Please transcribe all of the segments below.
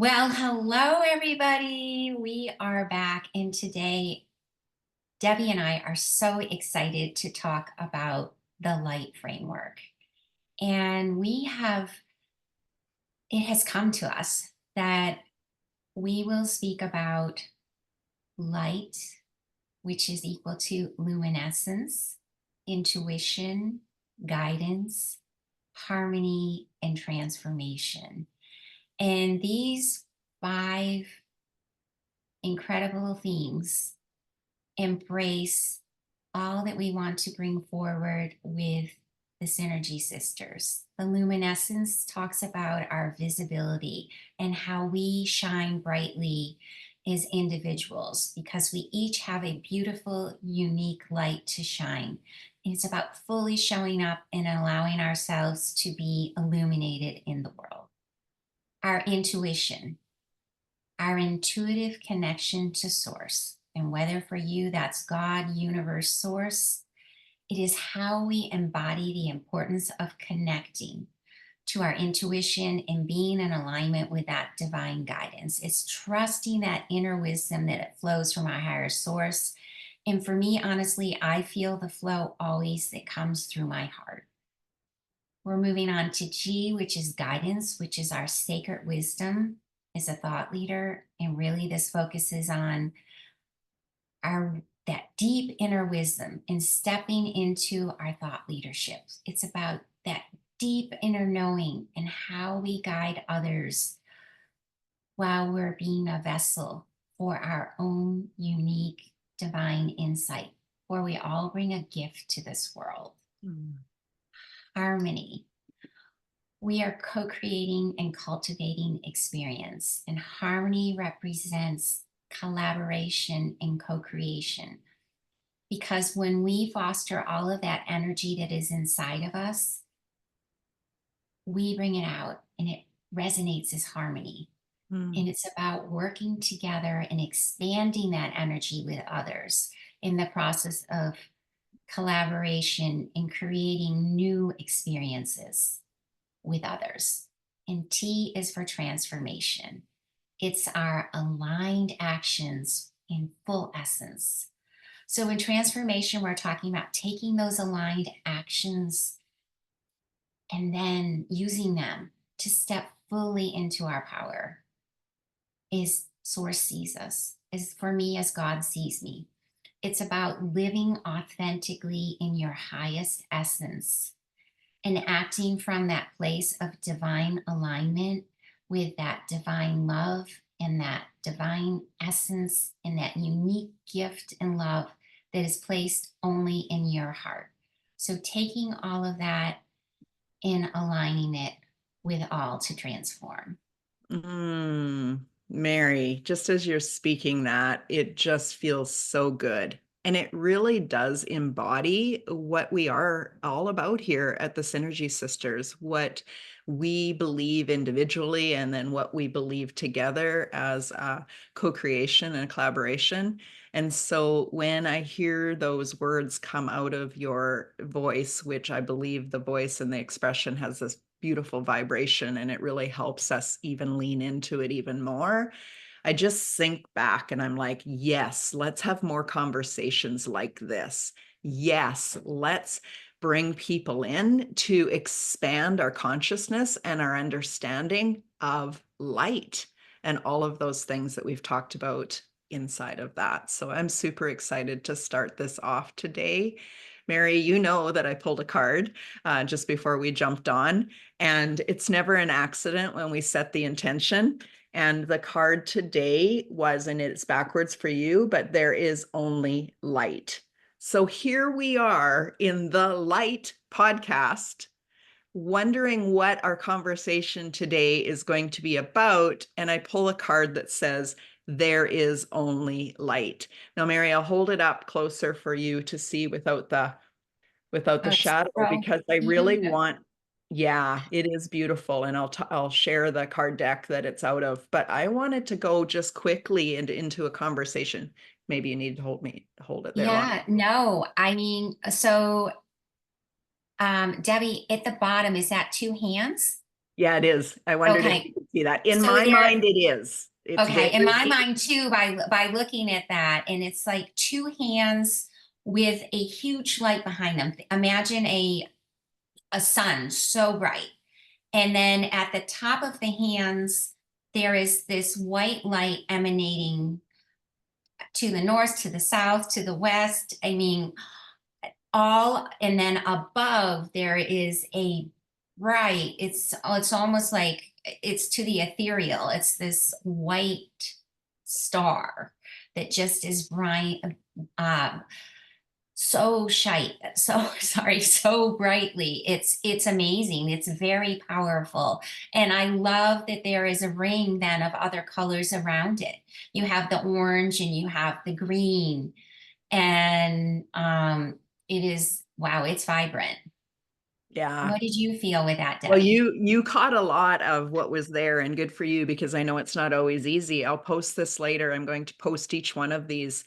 Well, hello, everybody. We are back, and today, Debbie and I are so excited to talk about the L.I.G.H.T Framework. And it has come to us that we will speak about light, which is equal to luminescence, intuition, guidance, harmony, and transformation. And these five incredible themes embrace all that we want to bring forward with the Synergy Sisters. The luminescence talks about our visibility and how we shine brightly as individuals because we each have a beautiful, unique light to shine. And it's about fully showing up and allowing ourselves to be illuminated in the world. Our intuition, our intuitive connection to source. And whether for you that's God, universe, source, it is how we embody the importance of connecting to our intuition and being in alignment with that divine guidance. It's trusting that inner wisdom that it flows from our higher source. And for me, honestly, I feel the flow always that comes through my heart. We're moving on to G, which is guidance, which is our sacred wisdom as a thought leader. And really this focuses on that deep inner wisdom and stepping into our thought leadership. It's about that deep inner knowing and how we guide others while we're being a vessel for our own unique divine insight, where we all bring a gift to this world. Harmony. We are co-creating and cultivating experience, and harmony represents collaboration and co-creation. Because when we foster all of that energy that is inside of us, we bring it out and it resonates as harmony. And it's about working together and expanding that energy with others in the process of collaboration and creating new experiences with others. And T is for transformation. It's our aligned actions in full essence. So in transformation, we're talking about taking those aligned actions and then using them to step fully into our power. As source sees us, as for me, as God sees me. It's about living authentically in your highest essence and acting from that place of divine alignment with that divine love and that divine essence and that unique gift and love that is placed only in your heart. So taking all of that and aligning it with all to transform. Mary, just as you're speaking that, it just feels so good. And it really does embody what we are all about here at the Synergy Sisters, what we believe individually, and then what we believe together as a co-creation and collaboration. And so when I hear those words come out of your voice, which I believe the voice and the expression has this beautiful vibration, and it really helps us even lean into it even more, I just think back and I'm like, yes, let's have more conversations like this. Yes, let's bring people in to expand our consciousness and our understanding of light and all of those things that we've talked about inside of that. So I'm super excited to start this off today. Mary, you know that I pulled a card just before we jumped on, and it's never an accident when we set the intention. And the card today was, and it's backwards for you, but there is only light. So here we are in the L.I.G.H.T podcast, wondering what our conversation today is going to be about. And I pull a card that says, there is only light. Now, Mary, I'll hold it up closer for you to see without the shadow, because I really want, yeah, it is beautiful. And I'll share the card deck that it's out of, but I wanted to go just quickly into a conversation. Maybe you need to hold it there long. Yeah, no, I mean, so Debbie, at the bottom, is that two hands? Yeah, it is. I wondered if you Okay. could see that. In So my there, mind, it is. It's okay, very in my deep. mind too, by looking at that, and it's like two hands with a huge light behind them. Imagine a sun so bright. And then at the top of the hands, there is this white light emanating to the north, to the south, to the west. I mean, all, and then above there is a bright, it's almost like it's to the ethereal. It's this white star that just is bright, um, so shite, so sorry, so brightly. It's amazing. It's very powerful. And I love that there is a ring then of other colors around it. You have the orange and you have the green. And it is, wow, it's vibrant. Yeah. What did you feel with that, Well, Debbie? you caught a lot of what was there, and good for you, because I know it's not always easy. I'll post this later. I'm going to post each one of these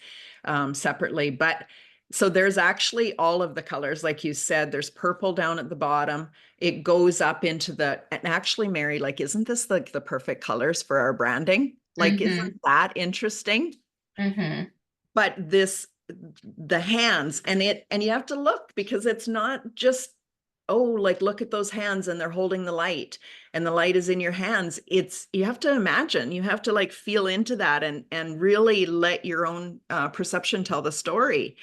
separately. But so there's actually all of the colors, like you said. There's purple down at the bottom. It goes up into the, and actually, Mary, like, isn't this like the perfect colors for our branding? Like, Mm-hmm. isn't that interesting? Mm-hmm. But this, the hands, and you have to look, because it's not just, oh, like, look at those hands and they're holding the light and the light is in your hands. It's, you have to imagine, you have to like feel into that and really let your own perception tell the story.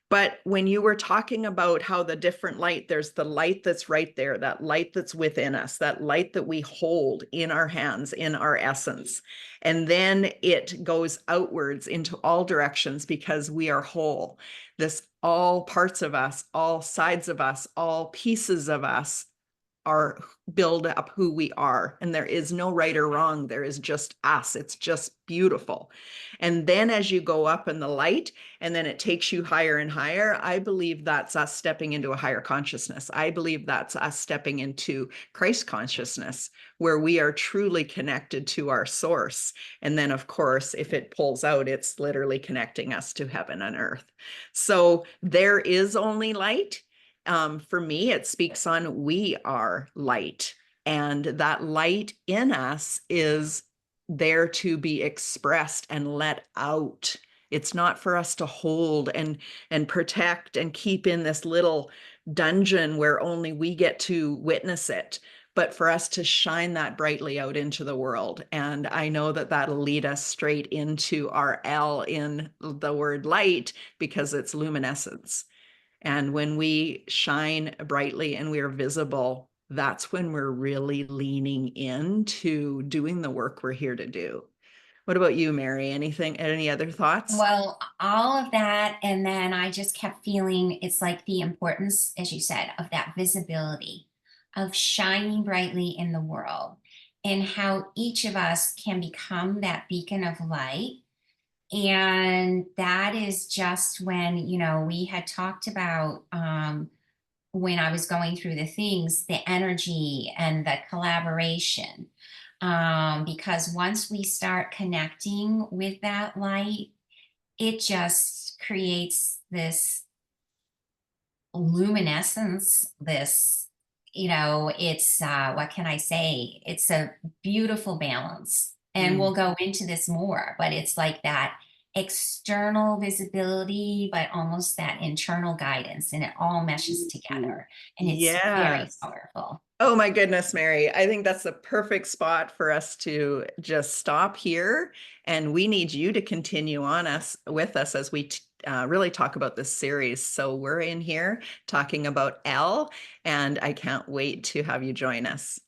But when you were talking about how the different light, there's the light that's right there, that light that's within us, that light that we hold in our hands, in our essence. And then it goes outwards into all directions, because we are whole. This, all parts of us, all sides of us, all pieces of us are, build up who we are, and there is no right or wrong. There is just us. It's just beautiful. And then as you go up in the light, and then it takes you higher and higher, I believe that's us stepping into a higher consciousness. I believe that's us stepping into Christ consciousness, where we are truly connected to our source. And then, of course, if it pulls out, it's literally connecting us to heaven and earth. So there is only light. For me, it speaks on, we are light, and that light in us is there to be expressed and let out. It's not for us to hold and protect and keep in this little dungeon where only we get to witness it, but for us to shine that brightly out into the world. And I know that that'll lead us straight into our L in the word light, because it's luminescence. And when we shine brightly and we are visible, that's when we're really leaning into doing the work we're here to do. What about you, Mary? Anything, any other thoughts? Well, all of that. And then I just kept feeling it's like the importance, as you said, of that visibility, of shining brightly in the world, and how each of us can become that beacon of light. And that is just when, we had talked about when I was going through the things, the energy and the collaboration. Because once we start connecting with that light, it just creates this luminescence, this, it's, what can I say? It's a beautiful balance. And Mm. we'll go into this more, but it's like that external visibility, but almost that internal guidance, and it all meshes together. And it's very Yes. powerful. Oh my goodness, Mary. I think that's the perfect spot for us to just stop here. And we need you to continue on us with us as we really talk about this series. So we're in here talking about L, and I can't wait to have you join us.